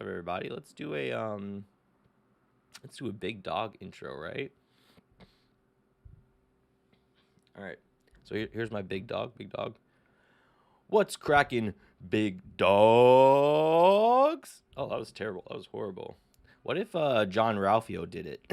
up, everybody? Let's do a big dog intro, right? All right. So here's my big dog. Big dog. What's cracking, big dogs? Oh, that was terrible. That was horrible. What if John Ralphio did it?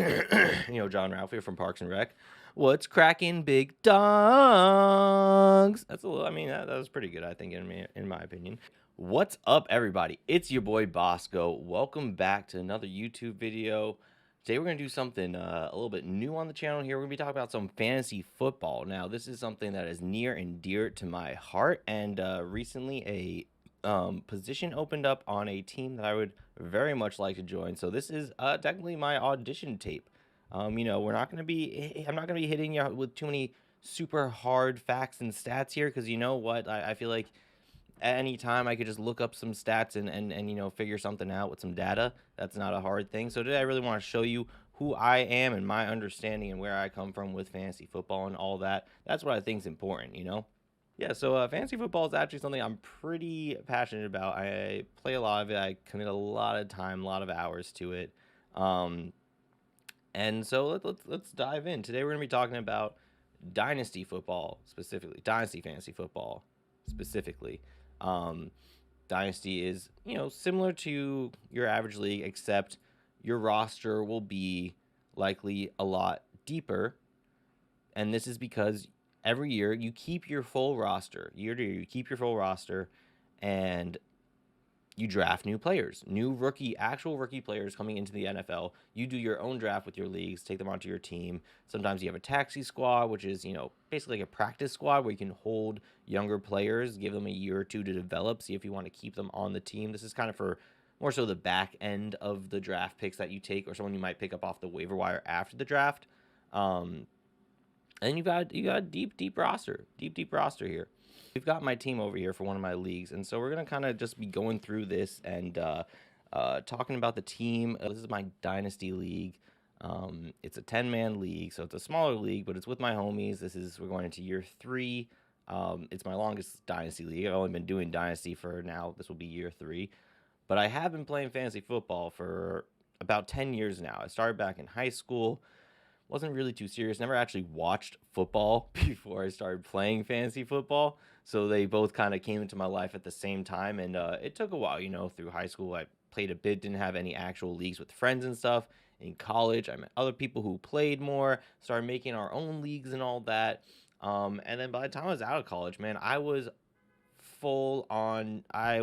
John Ralphio from Parks and Rec. What's cracking, big dogs? That's a little. I mean, that was pretty good, I think, in my opinion. What's up, everybody? It's your boy Bosco. Welcome back to another YouTube video. Today we're going to do something a little bit new on the channel here. We're going to be talking about some fantasy football. Now, this is something that is near and dear to my heart, and recently a position opened up on a team that I would very much like to join. So this is technically my audition tape. I'm not going to be hitting you with too many super hard facts and stats here, because you know what, I feel like at any time I could just look up some stats and figure something out with some data. That's not a hard thing. So today I really want to show you who I am and my understanding and where I come from with fantasy football and all that. That's what I think is important, Yeah, so fantasy football is actually something I'm pretty passionate about. I play a lot of it. I commit a lot of time, a lot of hours to it. And so let's dive in. Today we're going to be talking about dynasty football specifically, dynasty fantasy football specifically. Dynasty is, similar to your average league, except your roster will be likely a lot deeper. And this is because every year you keep your full roster. Year to year, you keep your full roster and you draft new players, actual rookie players coming into the NFL. You do your own draft with your leagues, take them onto your team. Sometimes you have a taxi squad, which is, basically like a practice squad where you can hold younger players, give them a year or two to develop, see if you want to keep them on the team. This is kind of for more so the back end of the draft picks that you take, or someone you might pick up off the waiver wire after the draft. And you got a deep roster here. We've got my team over here for one of my leagues, and so we're going to kind of just be going through this and talking about the team. This is my dynasty league. It's a 10-man league, so it's a smaller league, but it's with my homies. We're going into year 3. It's my longest dynasty league. I've only been doing dynasty for now. This will be year 3. But I have been playing fantasy football for about 10 years now. I started back in high school. Wasn't really too serious. Never actually watched football before I started playing fantasy football. So they both kind of came into my life at the same time. And it took a while, through high school. I played a bit, didn't have any actual leagues with friends and stuff. In college, I met other people who played more, started making our own leagues and all that. And then by the time I was out of college, man, I was full on. I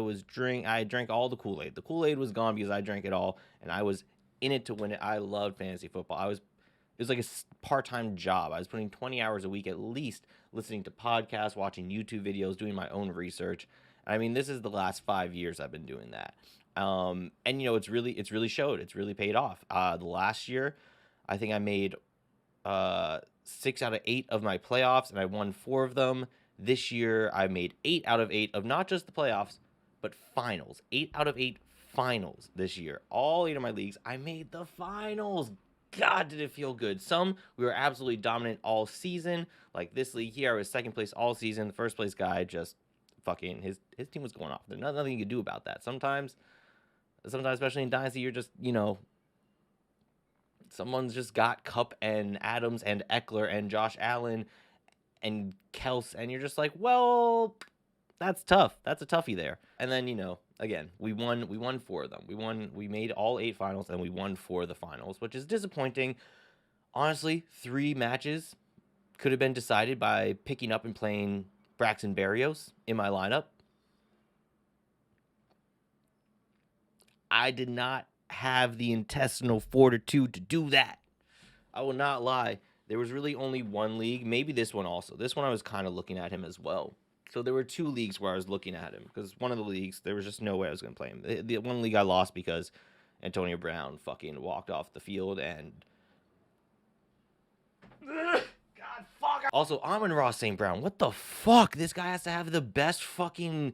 drank all the Kool-Aid. The Kool-Aid was gone because I drank it all. And I was in it to win it. I loved fantasy football. It was like a part-time job. I was putting 20 hours a week at least listening to podcasts, watching YouTube videos, doing my own research. I mean, this is the last 5 years I've been doing that. And it's really showed. It's really paid off. The last year, I think I made 6 out of 8 of my playoffs, and I won 4 of them. This year, I made 8 out of 8 of not just the playoffs, but finals. 8 out of 8 finals this year. All 8 of my leagues, I made the finals. God, did it feel good. We were absolutely dominant all season. Like this league here, I was second place all season. The first place guy just fucking, his team was going off. There's nothing you can do about that. Sometimes, especially in Dynasty, you're just, someone's just got Kupp and Adams and Eckler and Josh Allen and Kels, and you're just like, well, that's tough. That's a toughie there. And then, again, we won 4 of them. We made all 8 finals, and we won 4 of the finals, which is disappointing. Honestly, 3 matches could have been decided by picking up and playing Braxton Berrios in my lineup. I did not have the intestinal fortitude to do that. I will not lie. There was really only one league, maybe this one also. This one I was kind of looking at him as well. So there were 2 leagues where I was looking at him, because one of the leagues, there was just no way I was going to play him. The one league I lost because Antonio Brown fucking walked off the field, and God, fuck. Also, Amon-Ra St. Brown, what the fuck? This guy has to have the best fucking...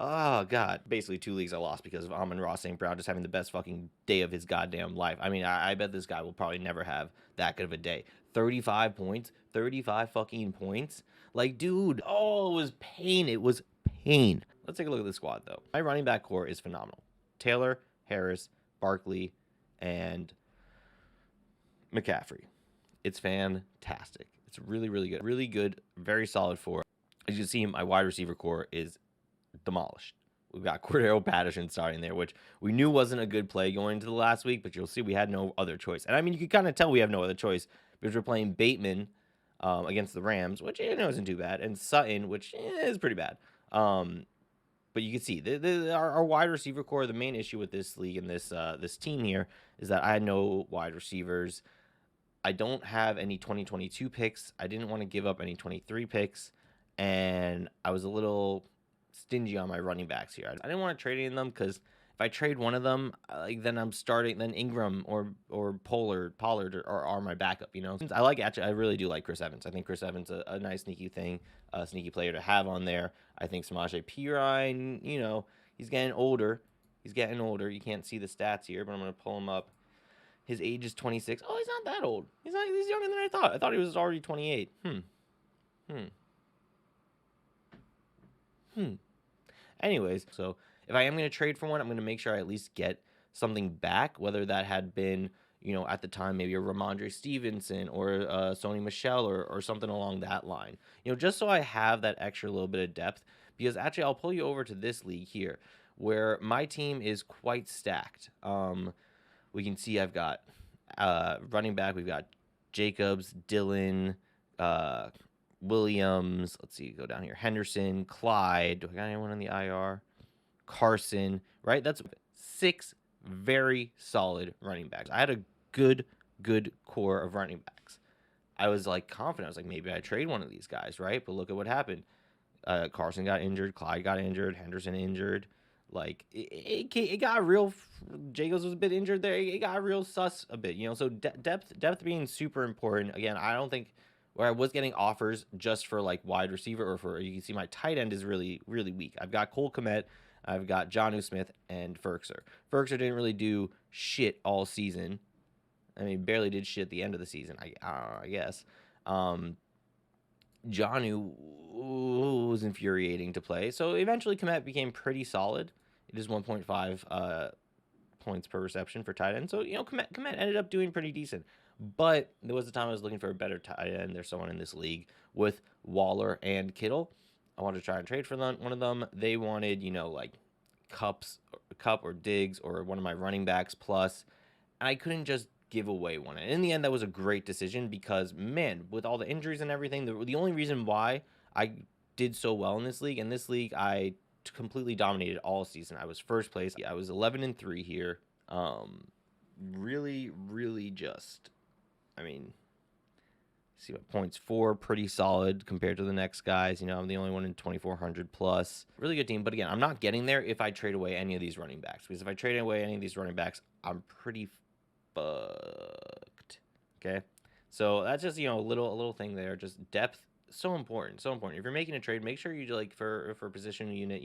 Oh, God. Basically, 2 leagues I lost because of Amon-Ra St. Brown just having the best fucking day of his goddamn life. I mean, I bet this guy will probably never have that good of a day. 35 points. 35 fucking points. Like, dude, oh, it was pain. It was pain. Let's take a look at the squad, though. My running back core is phenomenal. Taylor, Harris, Barkley, and McCaffrey. It's fantastic. It's really, really good. Really good, very solid for. As you can see, my wide receiver core is demolished. We've got Cordero Patterson starting there, which we knew wasn't a good play going into the last week, but you'll see we had no other choice. And I mean, you can kind of tell we have no other choice because we're playing Bateman against the Rams, which isn't too bad, and Sutton, which is pretty bad. But you can see our wide receiver core. The main issue with this league and this team here is that I had no wide receivers. I don't have any 2022 picks. I didn't want to give up any 23 picks, and I was a little stingy on my running backs here. I didn't want to trade any of them because if I trade one of them, then I'm starting. Then Ingram or Pollard are my backup. I really do like Chris Evans. I think Chris Evans is a nice sneaky thing, a sneaky player to have on there. I think Samaje Perine, he's getting older. You can't see the stats here, but I'm gonna pull him up. His age is 26. Oh, he's not that old. He's younger than I thought. I thought he was already 28. Anyways, so if I am going to trade for one, I'm going to make sure I at least get something back, whether that had been, at the time, maybe a Ramondre Stevenson or Sony Michel or something along that line. Just so I have that extra little bit of depth, because actually I'll pull you over to this league here where my team is quite stacked. We can see I've got running back. We've got Jacobs, Dillon, Williams. Let's see, go down here. Henderson, Clyde. Do I got anyone on the IR? Carson, right? That's 6 very solid running backs. I had a good core of running backs. I was confident. I was maybe I trade one of these guys, right? But look at what happened. Carson got injured. Clyde got injured. Henderson injured. It got real. Jacobs was a bit injured there. It got real sus a bit, So depth being super important. Again, I don't think where I was getting offers just for wide receiver or for, you can see my tight end is really weak. I've got Cole Kmet, I've got Jonnu Smith, and Ferkser. Ferkser didn't really do shit all season. I mean, barely did shit at the end of the season. I guess. Jonnu was infuriating to play. So eventually Kmet became pretty solid. It is 1.5 points per reception for tight end. So, Kmet ended up doing pretty decent. But there was a time I was looking for a better tight end. There's someone in this league with Waller and Kittle. I wanted to try and trade for one of them. They wanted, Cup or Diggs or one of my running backs plus. And I couldn't just give away one. And in the end, that was a great decision because, man, with all the injuries and everything, the only reason why I did so well in this league, I completely dominated all season. I was first place. I was 11-3 here. Really just, see what points for, pretty solid compared to the next guys. I'm the only one in 2,400 plus. Really good team. But again, I'm not getting there if I trade away any of these running backs, because if I trade away any of these running backs, I'm pretty fucked. Okay, so that's just a little thing there. Just depth, so important. If you're making a trade, make sure you for position unit,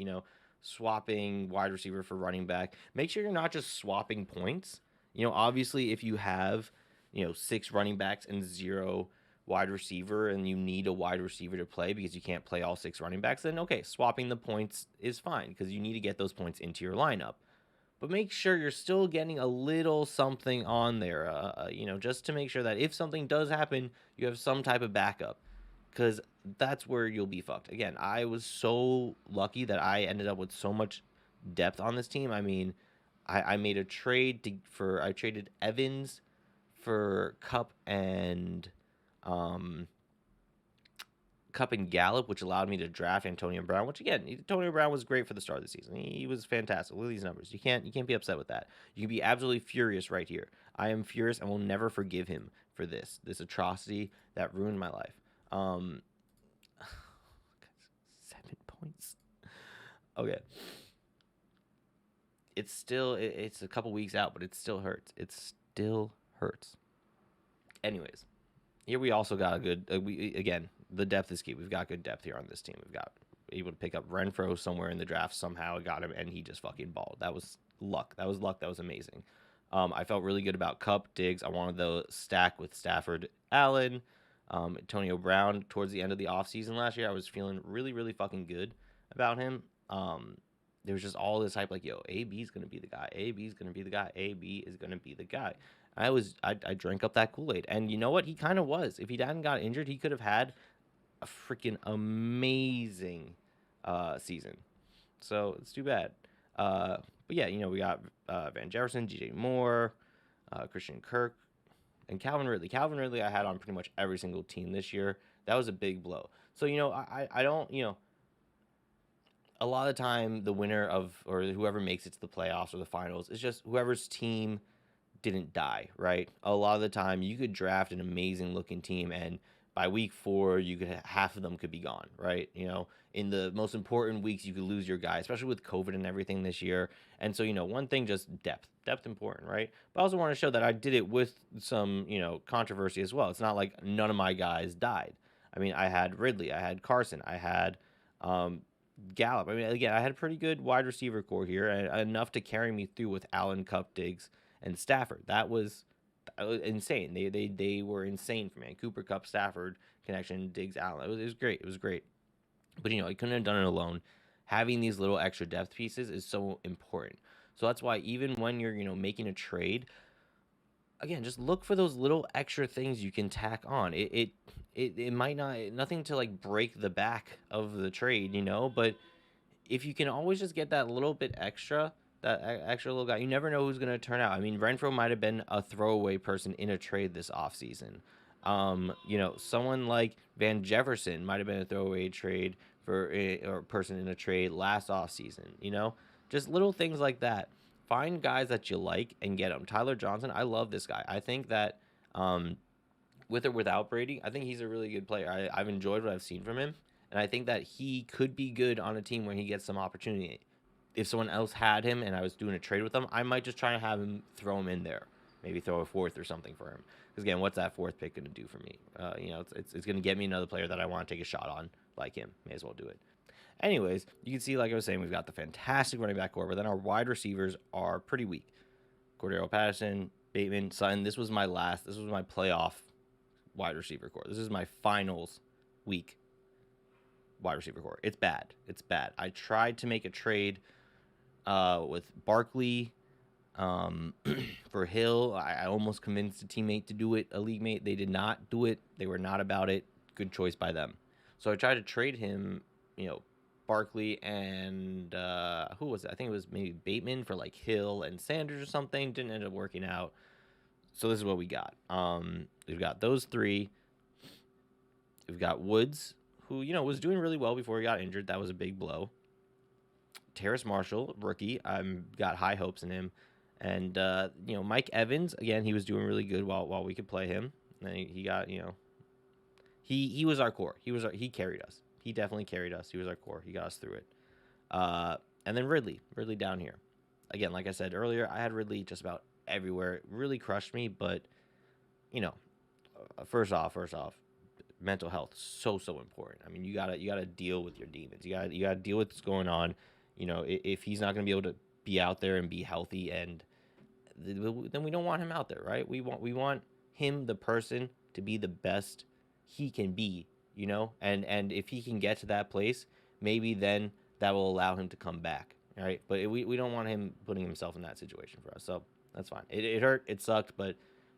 swapping wide receiver for running back. Make sure you're not just swapping points. Obviously, if you have 6 running backs and 0 wide receiver, and you need a wide receiver to play because you can't play all 6 running backs, then okay, swapping the points is fine because you need to get those points into your lineup. But make sure you're still getting a little something on there, just to make sure that if something does happen, you have some type of backup, because that's where you'll be fucked. Again, I was so lucky that I ended up with so much depth on this team. I mean, I made a trade I traded Evans for Cup and Gallup, which allowed me to draft Antonio Brown, which again, Antonio Brown was great for the start of the season. He was fantastic. Look at these numbers. You can't be upset with that. You can be absolutely furious right here. I am furious and will never forgive him for this atrocity that ruined my life. 7 points. Okay. It's a couple weeks out, but it still hurts. Anyways, here we also got a good, again, the depth is key. We've got good depth here on this team. We've got able to pick up Renfro somewhere in the draft. Somehow I got him, and he just fucking balled. That was luck. That was amazing. I felt really good about Cup, Diggs. I wanted the stack with Stafford, Allen, Antonio Brown towards the end of the offseason last year. I was feeling really fucking good about him. There was just all this hype, like, yo, AB's gonna be the guy. AB's gonna be the guy. AB is gonna be the guy. I drank up that Kool-Aid, and you know what? He kind of was. If he hadn't got injured, he could have had a freaking amazing season. So it's too bad. But yeah, we got Van Jefferson, DJ Moore, Christian Kirk, and Calvin Ridley. Calvin Ridley I had on pretty much every single team this year. That was a big blow. So, I don't, a lot of the time the winner of, or whoever makes it to the playoffs or the finals is just whoever's team didn't die, right? A lot of the time you could draft an amazing looking team, and by week 4 you could half of them could be gone, right? In the most important weeks you could lose your guy, especially with COVID and everything this year. And so, one thing, just depth important, right? But I also want to show that I did it with some, controversy as well. It's not like none of my guys died. I mean, I had Ridley, I had Carson, I had Gallup. I mean, again, I had a pretty good wide receiver core here, and enough to carry me through with Allen, Cup, Diggs, and Stafford. That was insane. They were insane for me. Cooper, Cup, Stafford connection, Diggs, Allen. It was great. It was great. But I couldn't have done it alone. Having these little extra depth pieces is so important. So that's why even when you're making a trade, again, just look for those little extra things you can tack on. It might not, nothing to like break the back of the trade, but if you can always just get that little bit extra, that extra little guy, you never know who's going to turn out. I mean, Renfro might have been a throwaway person in a trade this offseason. Someone like Van Jefferson might have been a throwaway trade or person in a trade last offseason. Just little things like that. Find guys that you like and get them. Tyler Johnson, I love this guy. I think that with or without Brady, I think he's a really good player. I've enjoyed what I've seen from him, and I think that he could be good on a team where he gets some opportunity. If someone else had him and I was doing a trade with him, I might just try to have him throw him in there. Maybe throw a 4th or something for him. Because again, what's that 4th pick going to do for me? It's going to get me another player that I want to take a shot on, like him. May as well do it. Anyways, you can see, like I was saying, we've got the fantastic running back core, but then our wide receivers are pretty weak. Cordero Patterson, Bateman, Sutton. This was my playoff wide receiver core. This is my finals week wide receiver core. It's bad. It's bad. I tried to make a trade with Barkley for Hill. I almost convinced a teammate to do it, a league mate. They did not do it. They were not about it. Good choice by them. So I tried to trade him, Barkley and who was it? I think it was maybe Bateman for like Hill and Sanders or something. Didn't end up working out. So this is what we got. We've got those 3. We've got Woods, who was doing really well before he got injured. That was a big blow. Terrace Marshall, rookie. Got high hopes in him. And Mike Evans, again, he was doing really good while we could play him. And he got, he was our core. He carried us. He definitely carried us. He was our core. He got us through it. And then Ridley down here. Again, like I said earlier, I had Ridley just about everywhere. It really crushed me, but first off, mental health so important. I mean, you gotta deal with your demons. You gotta deal with what's going on. If he's not gonna be able to be out there and be healthy, and then we don't want him out there, right? We want him, the person, to be the best he can be, and if he can get to that place, maybe then that will allow him to come back, right? But we don't want him putting himself in that situation for us. So that's fine. It hurt, it sucked, but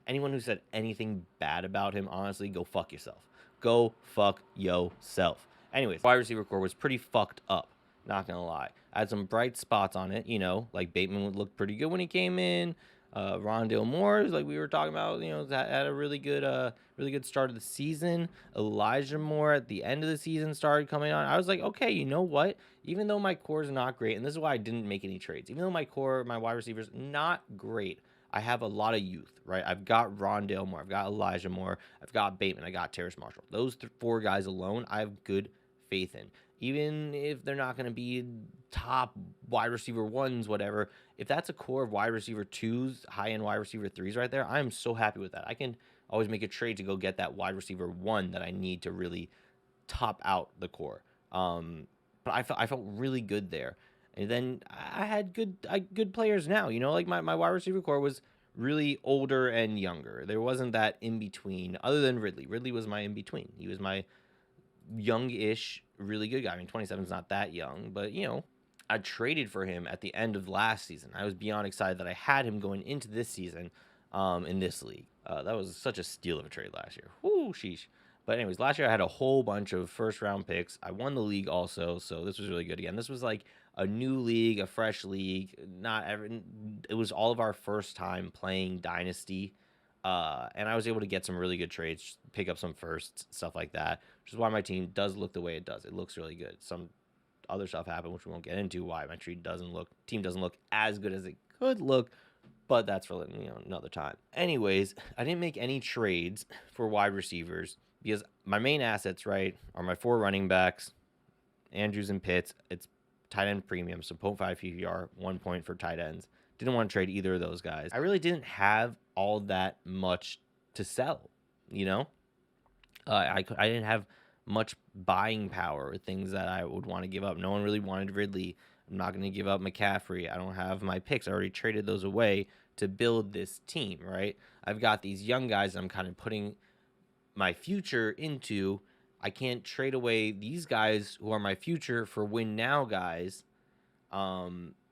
anyone who said anything bad about him, honestly, go fuck yourself. Go fuck yourself. Anyways, wide receiver core was pretty fucked up. Not gonna lie. I had some bright spots on it, like Bateman would look pretty good when he came in. Rondale Moore, like we were talking about, had a really good start of the season. Elijah Moore at the end of the season started coming on. I was like, okay, you know what? Even though my core is not great, and this is why I didn't make any trades. Even though my wide receivers not great, I have a lot of youth, right? I've got Rondale Moore, I've got Elijah Moore, I've got Bateman, I got Terrace Marshall. Those 4 guys alone, I have good faith in. Even if they're not going to be top wide receiver 1s, whatever, if that's a core of wide receiver 2s, high-end wide receiver 3s right there, I'm so happy with that. I can always make a trade to go get that wide receiver 1 that I need to really top out the core. But I felt really good there. And then I had good players now. Like my wide receiver core was really older and younger. There wasn't that in-between, other than Ridley. Ridley was my in-between. He was my young-ish, really good guy. I mean, 27 is not that young, but, I traded for him at the end of last season. I was beyond excited that I had him going into this season in this league. That was such a steal of a trade last year. Whoo, sheesh. But anyways, last year I had a whole bunch of first-round picks. I won the league also, so this was really good. Again, this was like a new league, a fresh league. It was all of our first time playing Dynasty. And I was able to get some really good trades, pick up some firsts, stuff like that, which is why my team does look the way it does. It looks really good. Some other stuff happened, which we won't get into, why my team doesn't look as good as it could look, but that's for another time. Anyways, I didn't make any trades for wide receivers because my main assets, right, are my 4 running backs, Andrews and Pitts. It's tight end premium, so 0.5 PPR, 1 point for tight ends. Didn't want to trade either of those guys. I really didn't have all that much to sell, you know? I didn't have much buying power with things that I would want to give up. No one really wanted Ridley. I'm not going to give up McCaffrey. I don't have my picks. I already traded those away to build this team, right? I've got these young guys I'm kind of putting my future into. I can't trade away these guys who are my future for win now guys.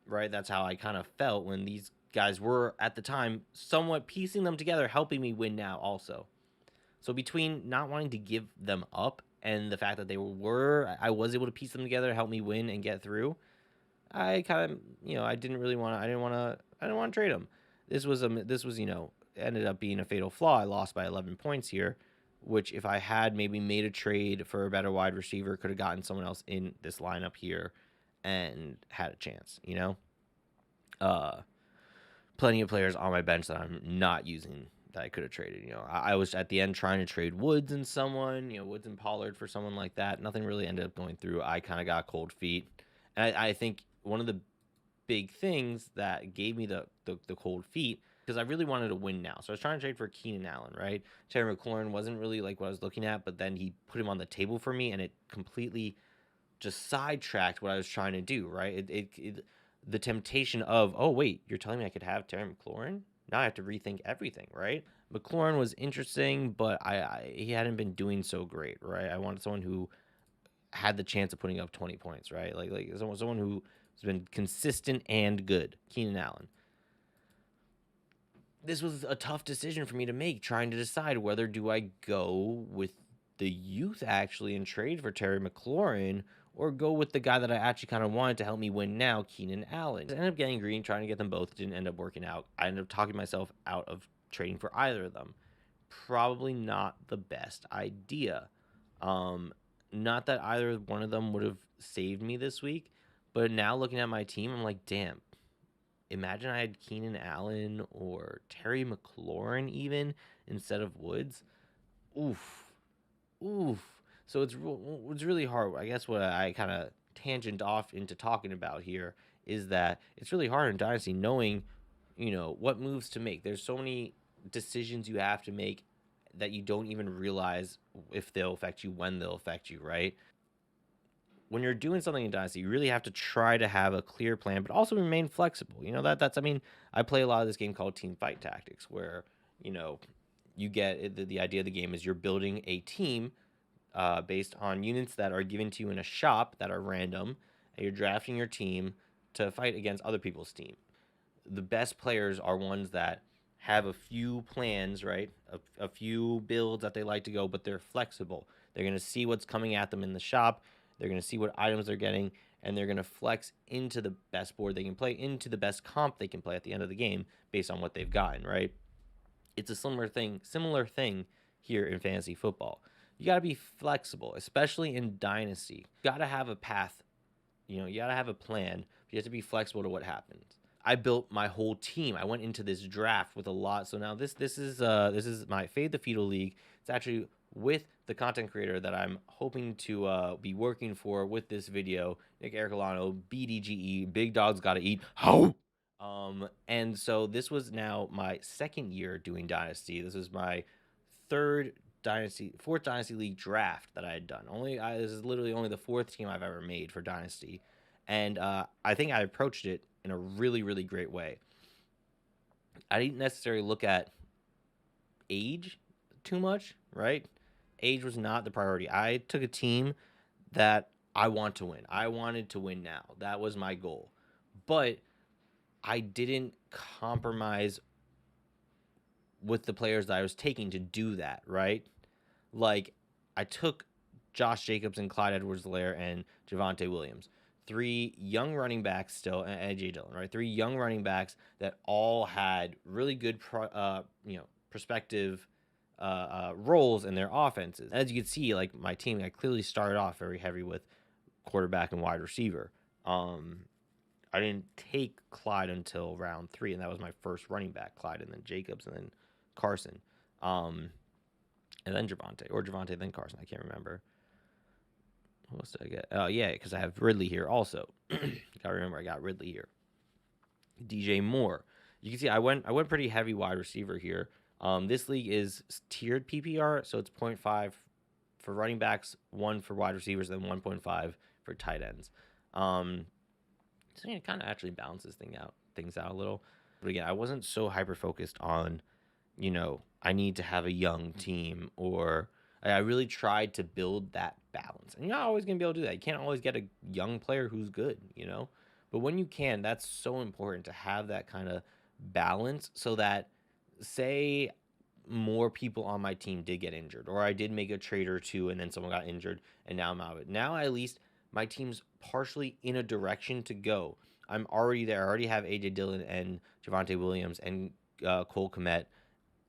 Right? That's how I kind of felt when these guys were at the time somewhat piecing them together, helping me win now also. So between not wanting to give them up and the fact that I was able to piece them together, help me win and get through, I kind of, I didn't want to trade them. This was, ended up being a fatal flaw. I lost by 11 points here, which if I had maybe made a trade for a better wide receiver, could have gotten someone else in this lineup here and had a chance, plenty of players on my bench that I'm not using that I could have traded. I was at the end trying to trade Woods and someone, Woods and Pollard for someone like that. Nothing really ended up going through. I kind of got cold feet. And I think one of the big things that gave me the cold feet, because I really wanted to win now. So I was trying to trade for Keenan Allen, right? Terry McLaurin wasn't really like what I was looking at, but then he put him on the table for me, and it completely just sidetracked what I was trying to do, right? The temptation of, oh, wait, you're telling me I could have Terry McLaurin? Now I have to rethink everything, right? McLaurin was interesting, but he hadn't been doing so great, right? I wanted someone who had the chance of putting up 20 points, right? Like someone who's been consistent and good. Keenan Allen. This was a tough decision for me to make, trying to decide whether do I go with the youth actually and trade for Terry McLaurin, or go with the guy that I actually kind of wanted to help me win now, Keenan Allen. I ended up getting green, trying to get them both. It didn't end up working out. I ended up talking myself out of trading for either of them. Probably not the best idea. Not that either one of them would have saved me this week, but now looking at my team, I'm like, damn. Imagine I had Keenan Allen or Terry McLaurin even instead of Woods. Oof. So it's really hard. I guess what I kind of tangent off into talking about here is that it's really hard in Dynasty knowing, what moves to make. There's so many decisions you have to make that you don't even realize if they'll affect you, when they'll affect you, right? When you're doing something in Dynasty, you really have to try to have a clear plan, but also remain flexible. I play a lot of this game called Team Fight Tactics, where, you get the idea of the game is you're building a team based on units that are given to you in a shop that are random, and you're drafting your team to fight against other people's team. The best players are ones that have a few plans, right? A few builds that they like to go, but they're flexible. They're going to see what's coming at them in the shop. They're going to see what items they're getting, and they're going to flex into the best board they can play, into the best comp they can play at the end of the game based on what they've gotten, right? It's a similar thing here in fantasy football. You got to be flexible, especially in Dynasty. You got to have a path. You got to have a plan. You have to be flexible to what happens. I built my whole team. I went into this draft with a lot. So now this is my Fade the Fetal League. It's actually with the content creator that I'm hoping to be working for with this video, Nick Ercolano, BDGE, Big Dogs Gotta Eat. How? And so this was now my second year doing Dynasty. This was my fourth Dynasty League draft that I had done. This is literally only the fourth team I've ever made for Dynasty. And I think I approached it in a really, really great way. I didn't necessarily look at age too much, right? Age was not the priority. I took a team that I want to win. I wanted to win now. That was my goal. But I didn't compromise with the players that I was taking to do that, right? Like, I took Josh Jacobs and Clyde Edwards-Helaire and Javonte Williams. 3 young running backs still, and A.J. Dillon, right? 3 young running backs that all had really good, prospective roles in their offenses. As you can see, like, my team, I clearly started off very heavy with quarterback and wide receiver. I didn't take Clyde until round 3, and that was my first running back, Clyde, and then Jacobs, and then Carson. And then Javonte, then Carson. I can't remember. What else did I get? Oh, yeah, because I have Ridley here also. Gotta remember, I got Ridley here. DJ Moore. You can see I went pretty heavy wide receiver here. This league is tiered PPR, so it's 0.5 for running backs, 1 for wide receivers, then 1.5 for tight ends. So it kind of actually balances things out a little. But again, I wasn't so hyper focused on, I need to have a young team, or I really tried to build that balance. And you're not always going to be able to do that. You can't always get a young player who's good, But when you can, that's so important to have that kind of balance, so that, say, more people on my team did get injured, or I did make a trade or two and then someone got injured and now I'm out of it. Now at least my team's partially in a direction to go. I'm already there. I already have A.J. Dillon and Javonte Williams and Cole Kmet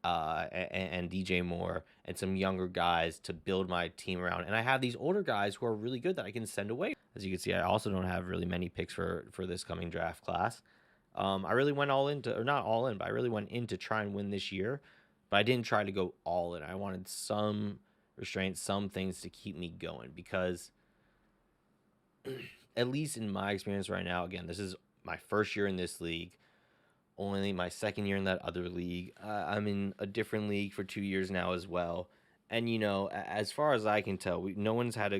and DJ Moore and some younger guys to build my team around. And I have these older guys who are really good that I can send away. As you can see, I also don't have really many picks for this coming draft class. I really went all into, or not all in, but I really went in to try and win this year. But I didn't try to go all in. I wanted some restraint, some things to keep me going, because at least in my experience right now, again, this is my first year in this league, only my second year in that other league. I'm in a different league for 2 years now as well. And, as far as I can tell, no one's had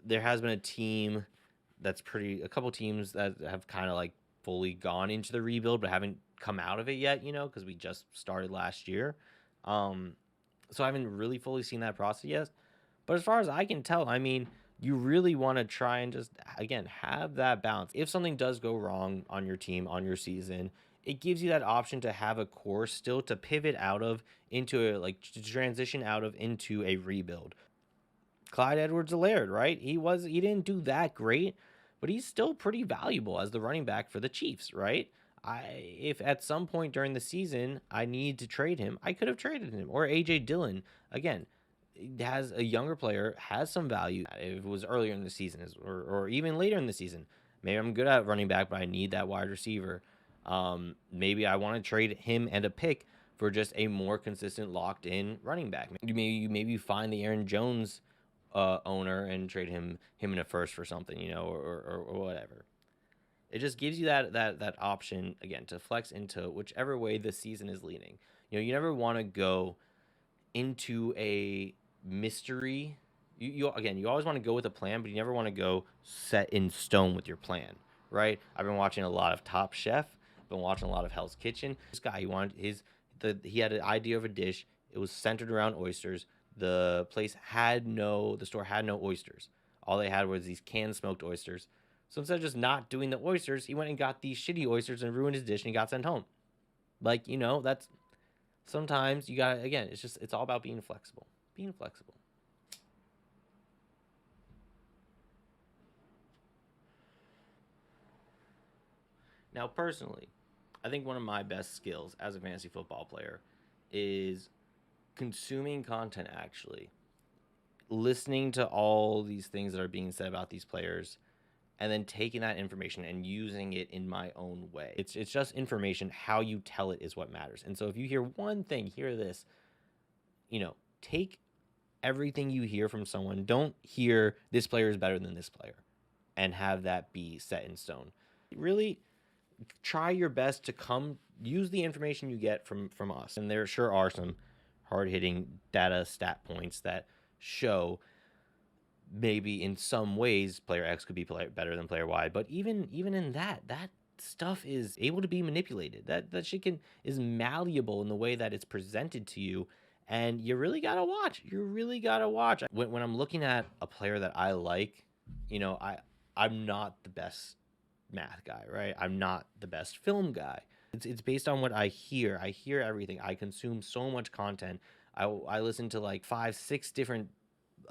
there has been a couple teams that have kind of like fully gone into the rebuild, but haven't come out of it yet, because we just started last year. So I haven't really fully seen that process yet. But as far as I can tell, you really want to try and just, again, have that balance. If something does go wrong on your team, on your season, it gives you that option to have a course still to pivot out of to transition out of into a rebuild. Clyde Edwards-Helaire, right? He didn't do that great, but he's still pretty valuable as the running back for the Chiefs, right? If at some point during the season I needed to trade him, I could have traded him. Or A.J. Dillon, again, has a younger player, has some value. If it was earlier in the season, or even later in the season, maybe I'm good at running back, but I need that wide receiver. Maybe I want to trade him and a pick for just a more consistent, locked-in running back. Maybe you find the Aaron Jones owner and trade him in a first for something, or whatever. It just gives you that option, again, to flex into whichever way the season is leaning. You never want to go into a mystery. You always want to go with a plan, but you never want to go set in stone with your plan, right? I've been watching a lot of Top Chef, been watching a lot of Hell's Kitchen. This guy, he had an idea of a dish. It was centered around oysters. The store had no oysters. All they had was these canned smoked oysters. So instead of just not doing the oysters, he went and got these shitty oysters and ruined his dish, and he got sent home. That's sometimes you gotta, again, it's all about being flexible. Being flexible. Now, personally, I think one of my best skills as a fantasy football player is consuming content, actually. Listening to all these things that are being said about these players, and then taking that information and using it in my own way. It's just information. How you tell it is what matters. And so if you hear one thing, hear this, take everything you hear from someone. Don't hear this player is better than this player and have that be set in stone. Really try your best to use the information you get from us. And there sure are some hard-hitting data stat points that show maybe in some ways player X could be better than player Y, but even in that stuff is able to be manipulated. That shit is malleable in the way that it's presented to you, and you really gotta watch. When I'm looking at a player that I like, I'm not the best math guy, right? I'm not the best film guy. It's based on what I hear. I hear everything. I consume so much content. I listen to like 5 6 different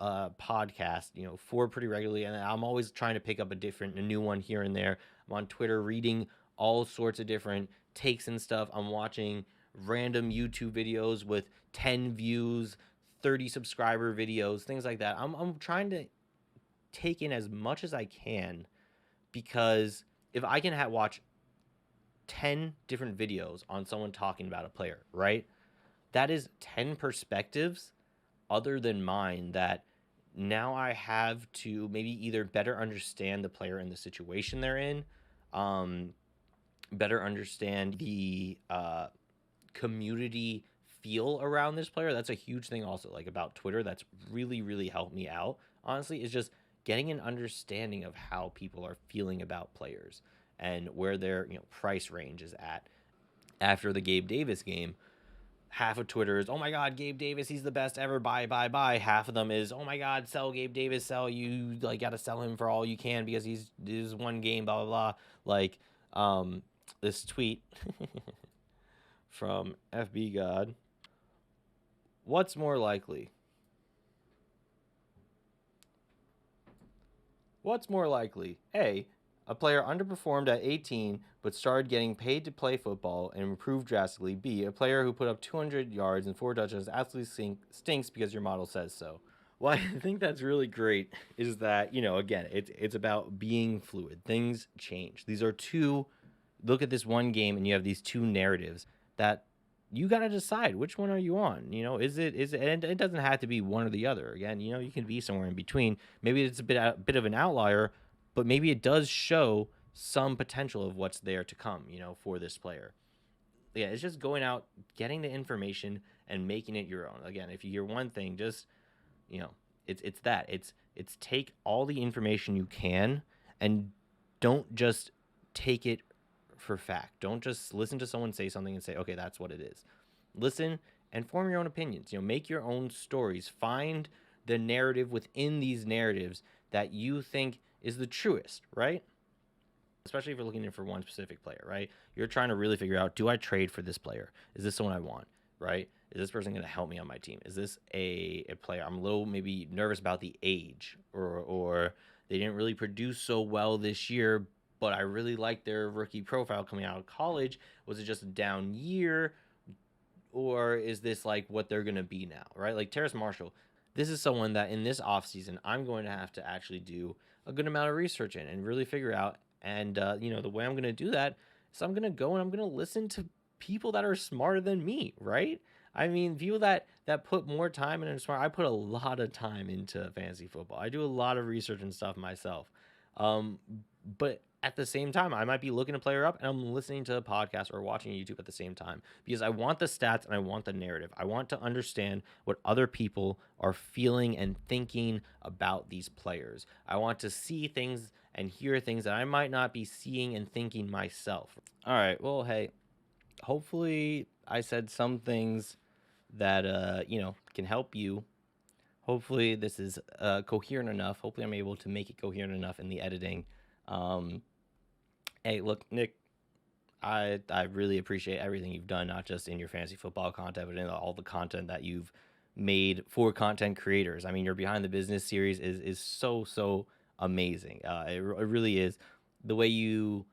podcasts, 4 pretty regularly, and I'm always trying to pick up a new one here and there. I'm on Twitter reading all sorts of different takes and stuff. I'm watching random YouTube videos with 10 views, 30 subscriber videos, things like that. I'm trying to take in as much as I can, because if I can watch 10 different videos on someone talking about a player, right? That is 10 perspectives other than mine that now I have to maybe either better understand the player and the situation they're in, um, better understand the community feel around this player. That's a huge thing also, like about Twitter, that's really, really helped me out, honestly, is just getting an understanding of how people are feeling about players and where their price range is at. After the Gabe Davis game, half of Twitter is, oh my God, Gabe Davis, he's the best ever, buy, buy, buy. Half of them is, oh my God, sell Gabe Davis, sell, you like got to sell him for all you can because he's this one game, blah blah blah. Like, this tweet from FB God. What's more likely? What's more likely? A player underperformed at 18 but started getting paid to play football and improved drastically. B, a player who put up 200 yards and 4 touchdowns absolutely stinks because your model says so. Well, I think that's really great is that, again, it's about being fluid. Things change. These are two, look at this one game and you have these two narratives that you got to decide which one are you on. Is it, and it doesn't have to be one or the other. Again, you can be somewhere in between. Maybe it's a bit of an outlier, but maybe it does show some potential of what's there to come, for this player. Yeah, it's just going out, getting the information and making it your own. Again, if you hear one thing, just, it's that. It's take all the information you can and don't just take it for fact. Don't just listen to someone say something and say, okay, that's what it is. Listen and form your own opinions. Make your own stories. Find the narrative within these narratives that you think is the truest, right? Especially if you're looking for one specific player, right? You're trying to really figure out, do I trade for this player? Is this someone I want, right? Is this person going to help me on my team? Is this a player I'm a little maybe nervous about the age, or they didn't really produce so well this year, but I really like their rookie profile coming out of college. Was it just a down year, or is this like what they're going to be now, right? Like Terrace Marshall, this is someone that in this offseason, I'm going to have to actually do a good amount of research in and really figure out. And, the way I'm going to do that is I'm going to go and I'm going to listen to people that are smarter than me, right? I mean, people that put more time in and smart. I put a lot of time into fantasy football. I do a lot of research and stuff myself. But at the same time, I might be looking a player up and I'm listening to a podcast or watching YouTube at the same time because I want the stats and I want the narrative. I want to understand what other people are feeling and thinking about these players. I want to see things and hear things that I might not be seeing and thinking myself. All right. Well, hey, hopefully I said some things that, can help you. Hopefully this is coherent enough. Hopefully I'm able to make it coherent enough in the editing. Hey, look, Nick, I really appreciate everything you've done, not just in your fantasy football content, but in all the content that you've made for content creators. I mean, your Behind the Business series is so amazing. It really is. The way you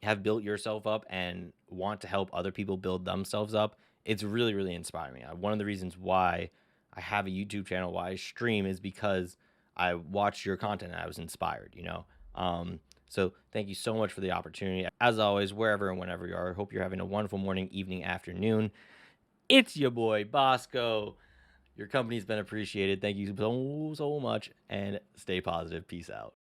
have built yourself up and want to help other people build themselves up, it's really, really inspiring. One of the reasons why I have a YouTube channel, why I stream, is because I watched your content and I was inspired, So thank you so much for the opportunity. As always, wherever and whenever you are, I hope you're having a wonderful morning, evening, afternoon. It's your boy, Bosco. Your company's been appreciated. Thank you so much, and stay positive. Peace out.